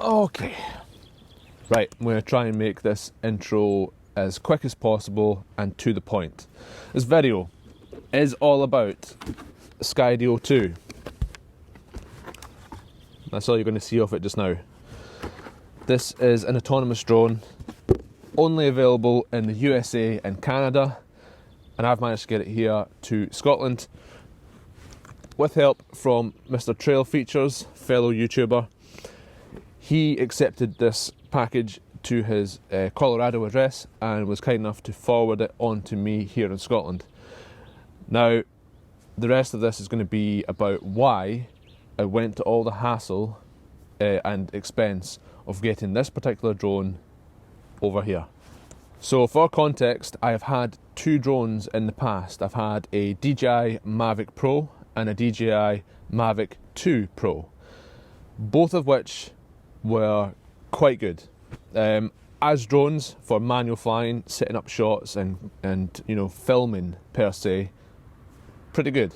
Okay. Right, I'm going to try and make this intro as quick as possible and to the point. This video is all about Skydio 2. That's all you're going to see of it just now. This is an autonomous drone, only available in the USA and Canada, and I've managed to get it here to Scotland with help from Mr. Trail Features, fellow YouTuber. He accepted this package to his Colorado address and was kind enough to forward it on to me here in Scotland. Now, the rest of this is going to be about why I went to all the hassle and expense of getting this particular drone over here. So for context, I have had two drones in the past. I've had a DJI Mavic Pro and a DJI Mavic 2 Pro, both of which were quite good. As drones for manual flying, setting up shots and you know, filming per se, pretty good.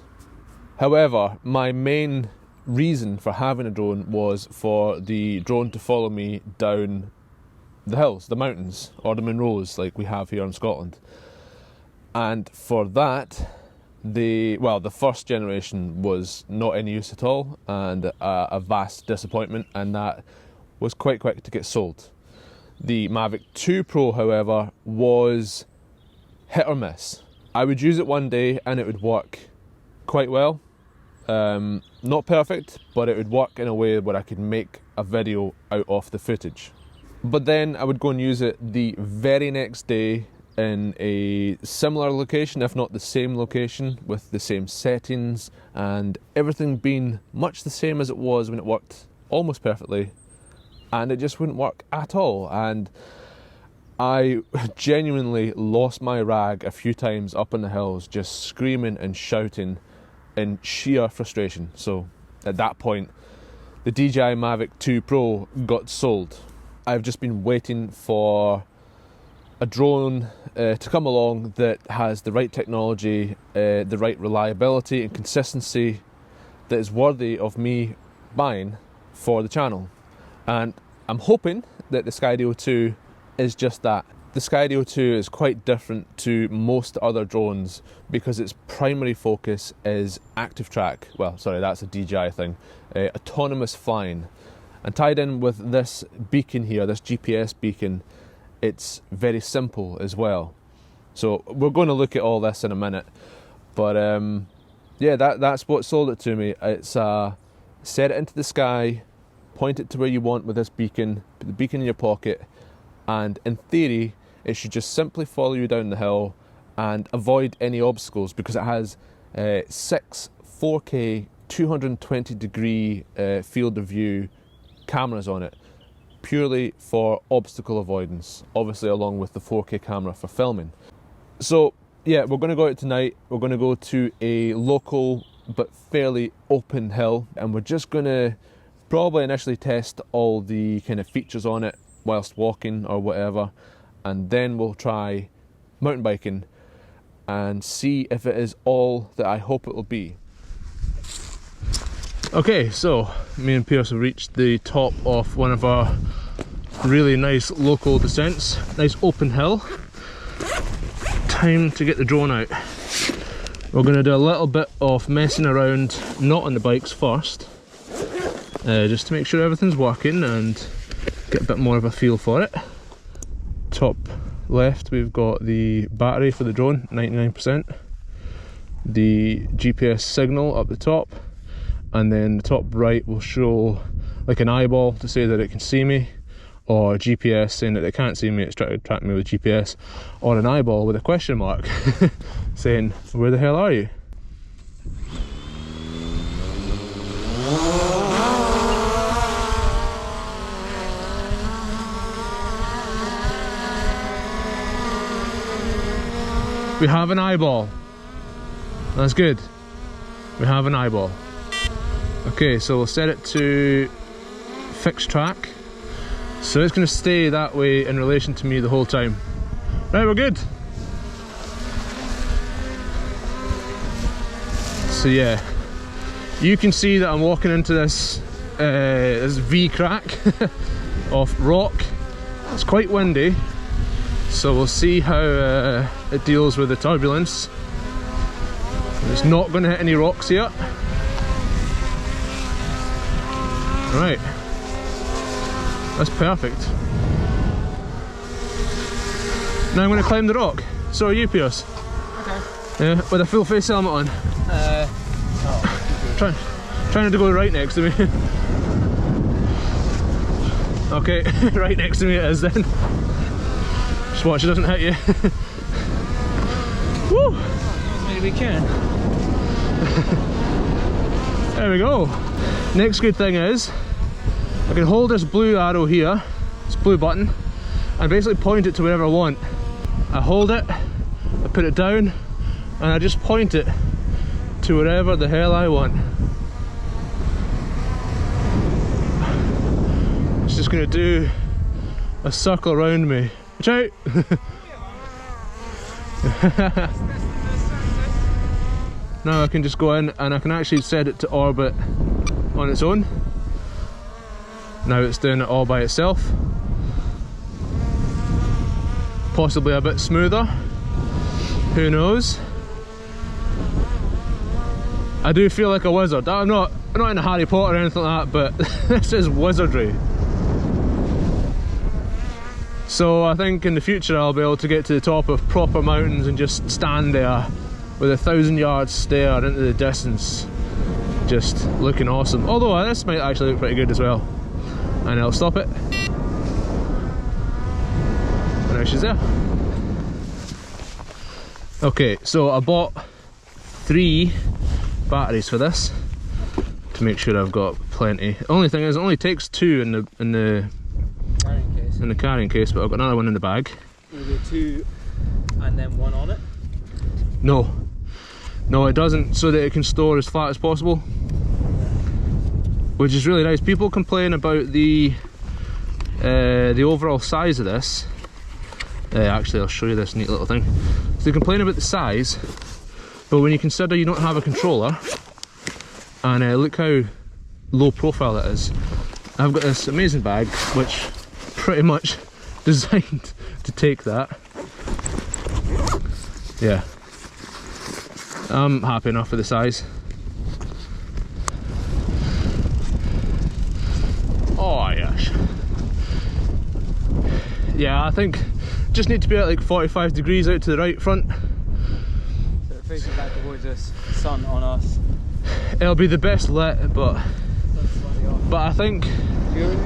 However, my main reason for having a drone was for the drone to follow me down the hills, the mountains, or the Munros like we have here in Scotland. And for that, the first generation was not any use at all, and a vast disappointment, and that was quite quick to get sold. The Mavic 2 Pro, however, was hit or miss. I would use it one day and it would work quite well. Not perfect, but it would work in a way where I could make a video out of the footage. But then I would go and use it the very next day in a similar location, if not the same location, with the same settings and everything being much the same as it was when it worked almost perfectly, and it just wouldn't work at all. And I genuinely lost my rag a few times up in the hills, just screaming and shouting in sheer frustration. So at that point, the DJI Mavic 2 Pro got sold. I've just been waiting for a drone to come along that has the right technology, the right reliability and consistency that is worthy of me buying for the channel. And I'm hoping that the Skydio 2 is just that. The Skydio 2 is quite different to most other drones because its primary focus is active track. Well, sorry, that's a DJI thing. Autonomous flying. And tied in with this beacon here, this GPS beacon, it's very simple as well. So we're going to look at all this in a minute. But yeah, that's what sold it to me. It's set it into the sky, point it to where you want with this beacon, put the beacon in your pocket, and in theory, it should just simply follow you down the hill and avoid any obstacles because it has 6 4K 220 degree field of view cameras on it, purely for obstacle avoidance, obviously along with the 4K camera for filming. So yeah, we're going to go out tonight. We're going to go to a local but fairly open hill, and we're just going to probably initially test all the kind of features on it whilst walking or whatever, and then we'll try mountain biking and see if it is all that I hope it will be. Okay, so me and Pierce have reached the top of one of our really nice local descents. Nice open hill. Time to get the drone out. We're going to do a little bit of messing around, not on the bikes first, just to make sure everything's working and get a bit more of a feel for it. Top left, we've got the battery for the drone, 99%. The GPS signal up the top, and then the top right will show like an eyeball to say that it can see me, or GPS saying that it can't see me, it's trying to track me with GPS, or an eyeball with a question mark saying, where the hell are you? We have an eyeball. That's good. We have an eyeball. Okay, so we'll set it to fixed track. So it's going to stay that way in relation to me the whole time. Right, we're good. So yeah, you can see that I'm walking into this this V crack of rock. It's quite windy, so we'll see how it deals with the turbulence. It's not going to hit any rocks yet. Right, that's perfect. Now I'm going to climb the rock. So are you, Pierce? Okay. Yeah, with a full face helmet on. Trying to go right next to me. Okay, right next to me it is then. Just watch it doesn't hit you. Woo! Maybe we can. There we go. Next good thing is, I can hold this blue arrow here, this blue button, and basically point it to wherever I want. I hold it, I put it down, and I just point it to wherever the hell I want. It's just going to do a circle around me. Watch out! Now I can just go in and I can actually set it to orbit on its own. Now it's doing it all by itself. Possibly a bit smoother. Who knows? I do feel like a wizard. I'm not in a Harry Potter or anything like that, but this is wizardry. So I think in the future I'll be able to get to the top of proper mountains and just stand there with a 1,000-yard stare into the distance, just looking awesome. Although this might actually look pretty good as well. And I'll stop it. And now she's there. Okay, so I bought 3 batteries for this to make sure I've got plenty. The only thing is, it only takes 2 in the carrying case, but I've got another one in the bag. Will you do 2 and then 1 on it? No, it doesn't, so that it can store as flat as possible, which is really nice. People complain about the overall size of this. Actually, I'll show you this neat little thing. So they complain about the size, but when you consider you don't have a controller, and look how low profile it is. I've got this amazing bag, which pretty much designed to take that. Yeah, I'm happy enough with the size. Oh yes. Yeah, I think just need to be at like 45 degrees out to the right front. So it faces back towards us, sun on us. It'll be the best lit, but I think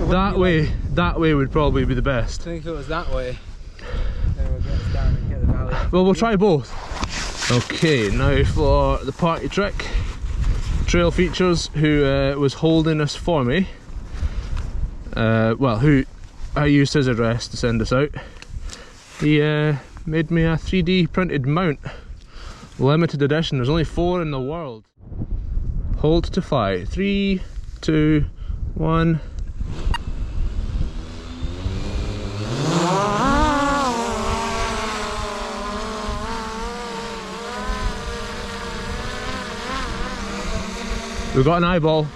that way would probably be the best. I think if it was that way, then we'll get us down and get the valley. Well, we'll try both. Okay, now for the party trick. Trail Features, who was holding this for me, well, who I used his address to send this out. He made me a 3D printed mount, limited edition. There's only 4 in the world. Hold to fly. 3, 2, 1. We've got an eyeball.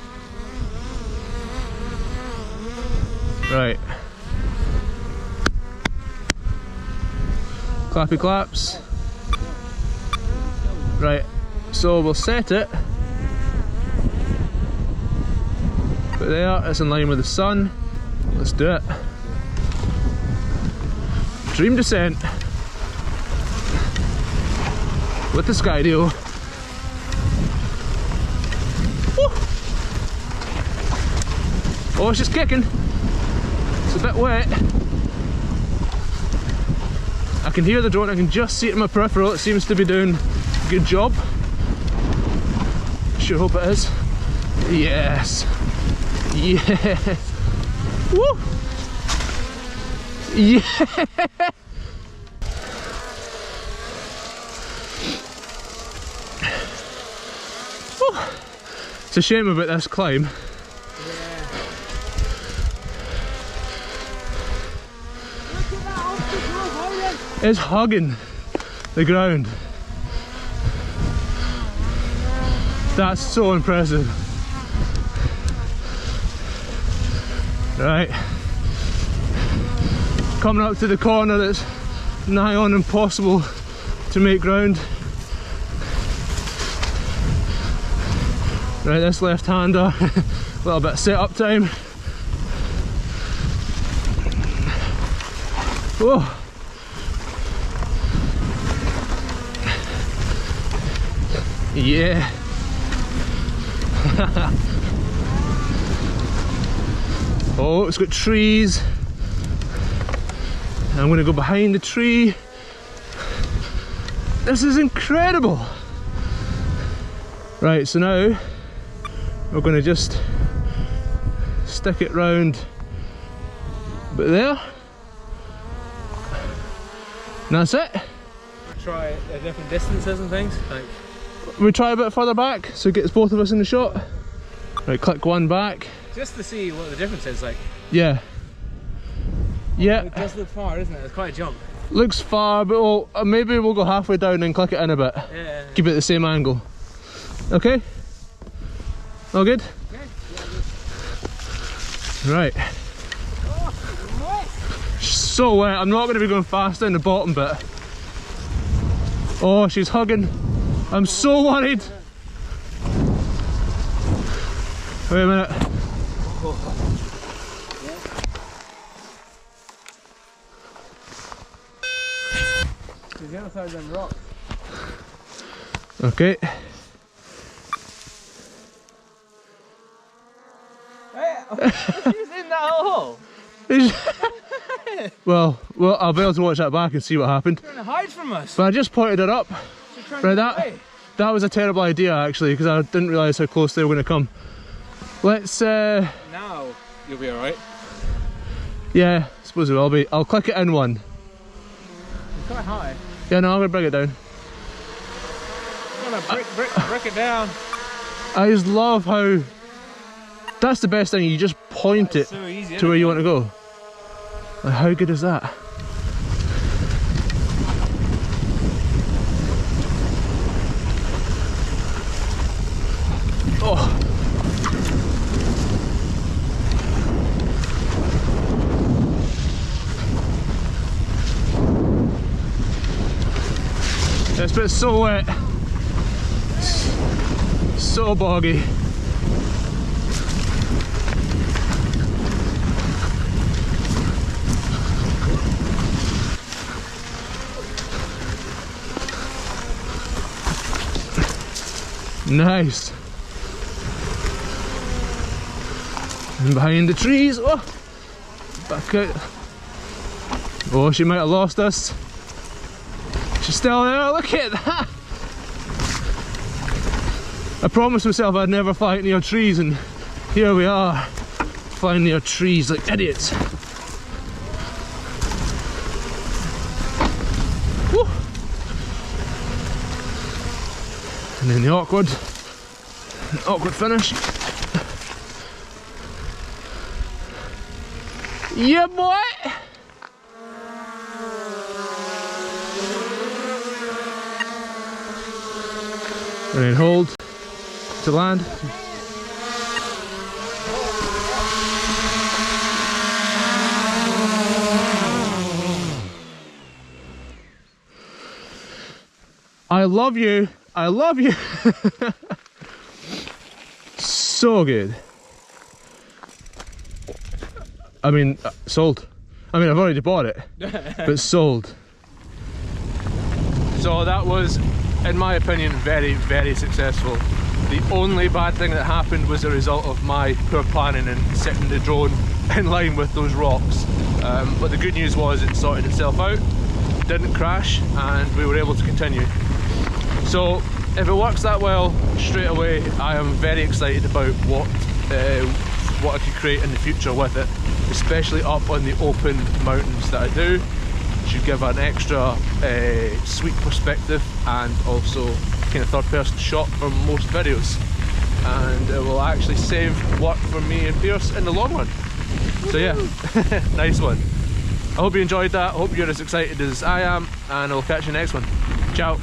Right. Clappy claps. Right, so we'll set it. But there, it's in line with the sun. Let's do it. Dream descent with the Skydio. Oh, it's just kicking. It's a bit wet. I can hear the drone, I can just see it in my peripheral. It seems to be doing a good job. Sure hope it is. Yes. Yes. Woo! Yeah. Woo. It's a shame about this climb. It's hugging the ground. That's so impressive. Right. Coming up to the corner that's nigh on impossible to make ground. Right, this left-hander, a little bit of set-up time. Whoa. Yeah. Oh, it's got trees. I'm going to go behind the tree. This is incredible. Right, so now we're going to just stick it round about there. And that's it. Try it at different distances and things. Like, we try a bit further back so it gets both of us in the shot. Right, click one back. just to see what the difference is like. Yeah. Yeah. It does look far, isn't it? It's quite a jump. Looks far, but maybe we'll go halfway down and click it in a bit. Yeah. Keep it at the same angle. Okay? All good? Okay. Right. So wet. I'm not going to be going fast down the bottom bit. Oh, she's hugging. I'm so worried. Wait a minute. She's the other side of them rocks. Okay. Hey, she's in that hole. well, I'll be able to watch that back and see what happened. She's trying to hide from us. But I just pointed it up. She's trying Right, to get away. that was a terrible idea actually, because I didn't realise how close they were going to come. Let's Now you'll be alright. yeah, I suppose it will be. I'll click it in one. It's quite high. Yeah, no, I'm going to bring it down. I'm gonna break it down. I just love how that's the best thing, you just point it So easy, to where you want to go. Like, how good is that? Oh. This bit's so wet. So boggy. Nice. And behind the trees, oh, back out. Oh, she might have lost us. She's still there, look at that. I promised myself I'd never fly near trees, and here we are, flying near trees like idiots. Woo. And then the awkward finish. Yeah, boy! And then hold to land. I love you. I love you. So good. I mean, sold. I mean, I've already bought it, but sold. So that was, in my opinion, very, very successful. The only bad thing that happened was a result of my poor planning and setting the drone in line with those rocks. But the good news was it sorted itself out, didn't crash, and we were able to continue. So if it works that well straight away, I am very excited about what I could create in the future with it, especially up on the open mountains that I do. Should give an extra sweet perspective and also kind of third person shot for most videos, and it will actually save work for me and Pierce in the long run. So yeah, nice one. I hope you enjoyed that. I hope you're as excited as I am, and I'll catch you next one. Ciao.